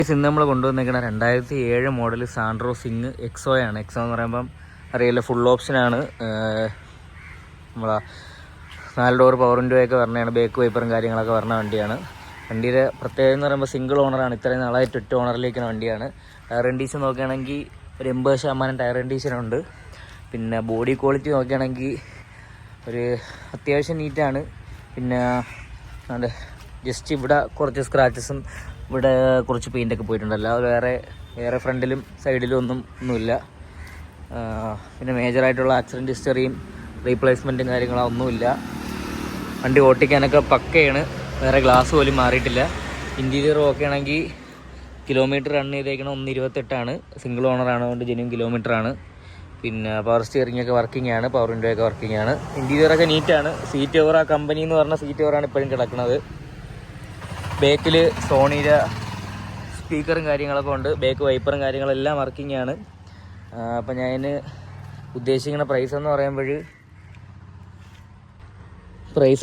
ഇന്ന് നമ്മൾ കൊണ്ടുവന്നേക്കണ 2007 model Santro Singh എക്സോ ആണ്. എക്സോ എന്ന് പറയുമ്പം അറിയില്ല, ഫുൾ ഓപ്ഷനാണ്. നമ്മളാ 4 ഡോർ പവർ വിൻഡോയൊക്കെ പറഞ്ഞാണ്, ബേക്ക് വൈപ്പറും കാര്യങ്ങളൊക്കെ പറഞ്ഞ വണ്ടിയാണ്. വണ്ടിയുടെ പ്രത്യേകത എന്ന് പറയുമ്പോൾ സിംഗിൾ ഓണറാണ്. ഇത്രയും നാളായിട്ട് ഒറ്റ ഓണറിലേക്കുന്ന വണ്ടിയാണ്. ടയർ കണ്ടീഷൻ നോക്കുകയാണെങ്കിൽ ഒരു 80% ടയർ കണ്ടീഷനുണ്ട്. പിന്നെ ബോഡി ക്വാളിറ്റി നോക്കുകയാണെങ്കിൽ ഒരു അത്യാവശ്യം നീറ്റാണ്. പിന്നെ ജസ്റ്റ് ഇവിടെ കുറച്ച് സ്ക്രാച്ചസും ഇവിടെ കുറച്ച് പെയിൻ്റൊക്കെ പോയിട്ടുണ്ട്. അല്ലാതെ വേറെ ഫ്രണ്ടിലും സൈഡിലും ഒന്നുമില്ല. പിന്നെ മേജറായിട്ടുള്ള ആക്സിഡൻറ്റ് ഹിസ്റ്ററിയും റീപ്ലേസ്മെൻറ്റും കാര്യങ്ങളൊന്നുമില്ല. വണ്ടി ഓട്ടിക്കാനൊക്കെ പക്കയാണ്. വേറെ ഗ്ലാസ് പോലും മാറിയിട്ടില്ല. ഇൻറ്റീരിയർ ഓക്കെ ആണെങ്കിൽ കിലോമീറ്റർ റൺ ചെയ്തേക്കണം 1.28 സിംഗിൾ ഓണറാണ്, അതുകൊണ്ട് ജെന്യൂൻ കിലോമീറ്ററാണ്. പിന്നെ പവർ സ്റ്റിയറിംഗ് ഒക്കെ വർക്കിംഗ് ആണ്, പവർ വിൻഡോ ഒക്കെ വർക്കിംഗ് ആണ്. ഇൻറ്റീരിയറൊക്കെ നീറ്റാണ്. സീറ്റ് കവർ ആ കമ്പനി എന്ന് പറഞ്ഞ സീറ്റ് കവറാണ് ഇപ്പോഴും കിടക്കുന്നത്. ബേക്കിൽ സോണിയുടെ സ്പീക്കറും കാര്യങ്ങളൊക്കെ ഉണ്ട്. ബേക്ക് വൈപ്പറും കാര്യങ്ങളെല്ലാം വർക്കിംഗ് ആണ്. അപ്പം ഞാൻ ഉദ്ദേശിക്കുന്ന പ്രൈസ് എന്ന് പറയുമ്പോൾ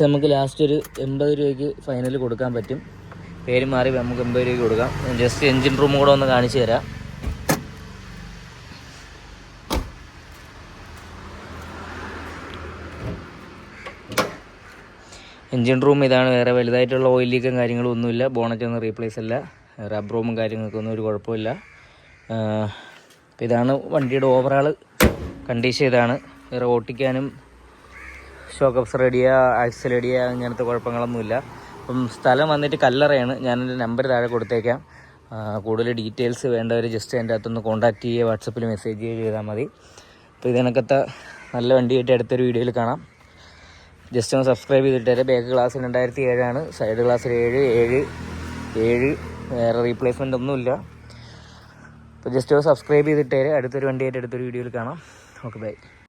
നമുക്ക് ലാസ്റ്റ് ഒരു 80 രൂപയ്ക്ക് ഫൈനൽ കൊടുക്കാൻ പറ്റും. പേര് മാറി നമുക്ക് 80 രൂപയ്ക്ക് കൊടുക്കാം. ജസ്റ്റ് എൻജിൻ റൂം കൂടെ ഒന്ന് കാണിച്ചു തരാം. എൻജിൻ റൂം ഇതാണ്. വേറെ വലുതായിട്ടുള്ള ഓയിൽ ലീക്കും കാര്യങ്ങളും ഒന്നുമില്ല. ബോണറ്റ് ഒന്നും റീപ്ലേസ് അല്ല. റബ്ബർ റൂമും കാര്യങ്ങൾക്കൊന്നും ഒരു കുഴപ്പമില്ല. അപ്പോൾ ഇതാണ് വണ്ടിയുടെ ഓവറാൾ കണ്ടീഷൻ. ഇതാണ്. വേറെ ഓട്ടിക്കാനും ഷോക്ക് അബ്സർ റെഡിയാ, ആക്സിൽ റെഡിയാ, അങ്ങനത്തെ കുഴപ്പങ്ങളൊന്നുമില്ല. അപ്പം സ്ഥലം വന്നിട്ട് കല്ലറയാണ്. ഞാനെൻ്റെ നമ്പർ താഴെ കൊടുത്തേക്കാം. കൂടുതൽ ഡീറ്റെയിൽസ് വേണ്ടവർ ജസ്റ്റ് എൻ്റെ അകത്തൊന്ന് കോൺടാക്റ്റ് ചെയ്യുക, വാട്സപ്പിൽ മെസ്സേജ് ചെയ്താൽ മതി. അപ്പോൾ ഇതിനകത്തെ നല്ല വണ്ടിയായിട്ട് അടുത്തൊരു വീഡിയോയിൽ കാണാം. ജസ്റ്റ് ഒന്ന് സബ്സ്ക്രൈബ് ചെയ്തിട്ടേരെ. ബാക്ക് ഗ്ലാസ് 2007 സൈഡ് ഗ്ലാസ് 7 വേറെ റീപ്ലേസ്മെൻ്റ് ഒന്നുമില്ല. അപ്പോൾ ജസ്റ്റ് ഒന്ന് സബ്സ്ക്രൈബ് ചെയ്തിട്ടേരെ. അടുത്തൊരു വണ്ടിയായിട്ട് അടുത്തൊരു വീഡിയോയിൽ കാണാം. Okay, by.